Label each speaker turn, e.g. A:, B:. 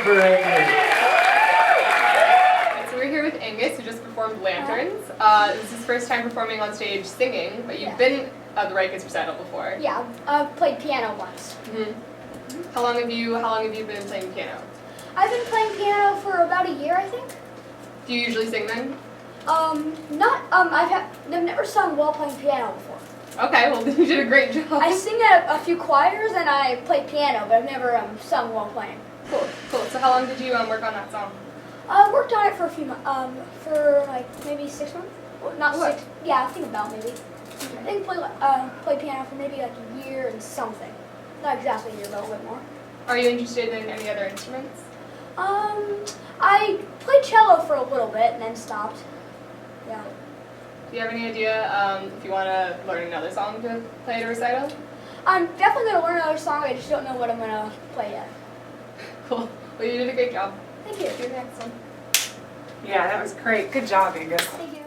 A: Very good.
B: So we're here with Angus, who just performed Lanterns. This is his first time performing on stage singing, but you've been at the Rikers recital before.
C: Yeah, I've played piano once.
B: How long have you been playing piano?
C: I've been playing piano for about a year, I think.
B: Do you usually sing then?
C: I've never sung while playing piano before.
B: Okay, well then you did a great job.
C: I sing at a few choirs and I play piano, but I've never sung while playing.
B: Cool. So how long did you work on that song?
C: I worked on it for a few months, for like maybe 6 months. Well, not
B: What?
C: 6. Yeah, I think about maybe. I think play piano for maybe like a year and something. Not exactly a year, but a little bit more.
B: Are you interested in any other instruments?
C: I played cello for a little bit and then stopped. Yeah.
B: Do you have any idea if you want to learn another song to play at a recital?
C: I'm definitely going to learn another song. I just don't know what I'm going to play yet.
B: Cool. Well, you did a great job.
C: Thank you.
B: See you next one.
A: Yeah, that was great. Good job, Angus.
C: Thank you.